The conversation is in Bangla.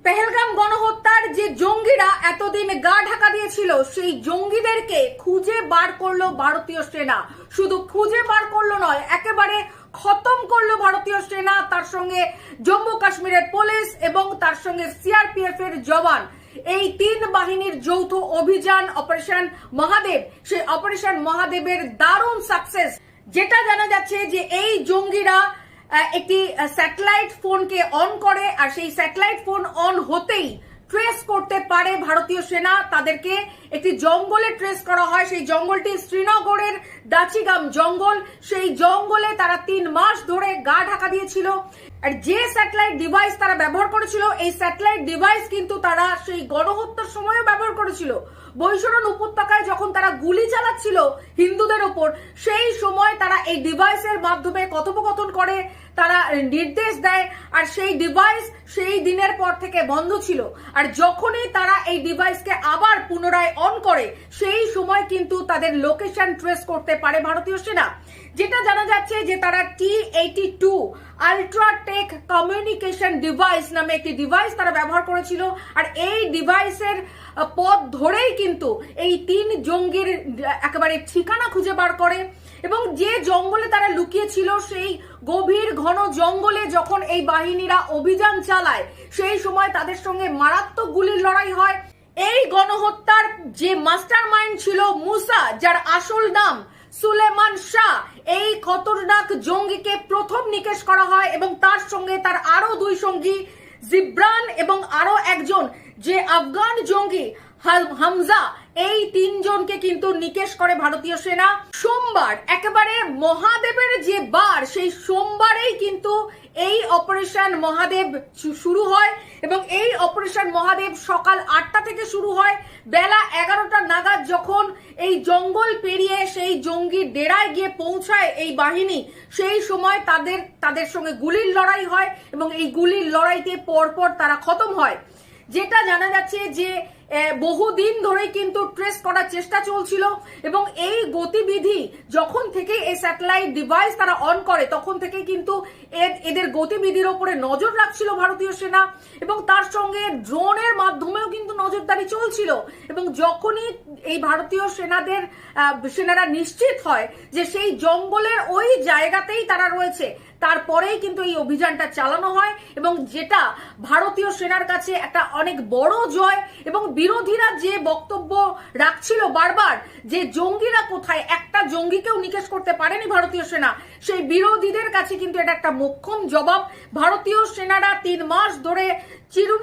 পেহেলগাম গণহত্যার যে জঙ্গিরা এতদিন গা ঢাকা দিয়েছিল সেই জঙ্গিদেরকে খুঁজে বার করলো ভারতীয় সেনা। শুধু খুঁজে বার করলো নয়, একেবারে খতম করলো ভারতীয় সেনা, তার সঙ্গে জম্মু কাশ্মীরের পুলিশ এবং তার সঙ্গে সিআরপিএফ এর জওয়ান। এই তিন বাহিনীর যৌথ অভিযান অপারেশন মহাদেব, সেই অপারেশন মহাদেবের দারুণ সাকসেস। যেটা জানা যাচ্ছে যে এই জঙ্গিরা একটি স্যাটেলাইট ফোনকে অন করে, আর সেই স্যাটেলাইট ফোন অন হতেই ট্রেস করতে পারে ভারতীয় সেনা। তাদেরকে একটি জঙ্গলে ট্রেস করা হয়, সেই জঙ্গলটি শ্রীনগরের দাচিগাম জঙ্গল। সেই জঙ্গলে তারা 3 মাস ধরে গা ঢাকা দিয়েছিল। আর যে স্যাটেলাইট ডিভাইস তারা ব্যবহার করেছিল, এই স্যাটেলাইট ডিভাইস কিন্তু তারা সেই গণহত্যার সময়ও ব্যবহার করেছিল। বৈশরণ উপত্যকায় যখন তারা গুলি চালাচ্ছিল হিন্দুদের ওপর, সেই সময় তারা এই ডিভাইসের মাধ্যমে কথোপকথন করে, তারা নির্দেশ দেয়। আর সেই ডিভাইস সেই দিনের পর থেকে বন্ধ ছিল। আর যখনই তারা এই ডিভাইসকে আবার পুনরায় অন করে, সেই সময় কিন্তু তাদের লোকেশন ট্রেস করতে পারে ভারতীয় সেনা। যেটা জানা যাচ্ছে যে তারা T-82 আলট্রাটেক কমিউনিকেশন ডিভাইস নামে একটি ডিভাইস তারা ব্যবহার করেছিল। আর এই ডিভাইসের পথ ধরেই কিন্তু এই 3 জঙ্গির একেবারে ঠিকানা খুঁজে বার করে। এবং যে জঙ্গলে তারা লুকিয়েছিল, সেই গভীর ঘন জঙ্গলে যখন এই বাহিনীরা অভিযান চালায়, সেই সময় তাদের সঙ্গে মারাত্মক গুলির লড়াই হয়। এই গণহত্যার যে মাস্টার মাইন্ড ছিল মুসা, যার আসল নাম সুলেমান শাহ, এই খতরনাক জঙ্গিকে প্রথম নিকেশ করা হয় এবং তার সঙ্গে তার আরো 2 সঙ্গী জিব্রান এবং আরো একজন যে আফগান জঙ্গি হামজা, এই 3 জনকে কিন্তু নিকেশ করে ভারতীয় সেনা। সোমবার একেবারে মহাদেবের যে বার, সেই সোমবারেই কিন্তু এই অপারেশন মহাদেব শুরু হয় এবং এই অপারেশন মহাদেব সকাল 8টা থেকে শুরু হয়। বেলা 11টা নাগাদ যখন এই জঙ্গল পেরিয়ে সেই জঙ্গি ডেরায় গিয়ে পৌঁছায় এই বাহিনী, সেই সময় তাদের সঙ্গে গুলির লড়াই হয় এবং এই গুলির লড়াইতে পরপর তারা খতম হয়। যেটা জানা যাচ্ছে যে বহুদিন ধরে কিন্তু ট্রেস করার চেষ্টা চলছিল এবং এই গতিবিধি যখন থেকে এই স্যাটেলাইট ডিভাইস তারা অন করে, তখন থেকে কিন্তু এদের গতিবিধির ওপরে নজর রাখছিল ভারতীয় সেনা এবং তার সঙ্গে ড্রোনের মাধ্যমেও কিন্তু নজরদারি চলছিল। এবং যখনই এই ভারতীয় সেনারা নিশ্চিত হয় যে সেই জঙ্গলের ওই জায়গাতেই তারা রয়েছে, তারপরেই কিন্তু এই অভিযানটা চালানো হয় এবং যেটা ভারতীয় সেনার কাছে একটা অনেক বড় জয়। এবং বিরোধীরা যে বক্তব্য রাখছিল বারবার যে জঙ্গিরা কোথায়, একটা জঙ্গিকেও নিকেশ করতে পারেনি ভারতীয় সেনা, সেই বিরোধীদের কাছে কিন্তু এটা একটা মোক্ষম জবাব। ভারতীয় সেনারা 3 মাস ধরে চিরুনি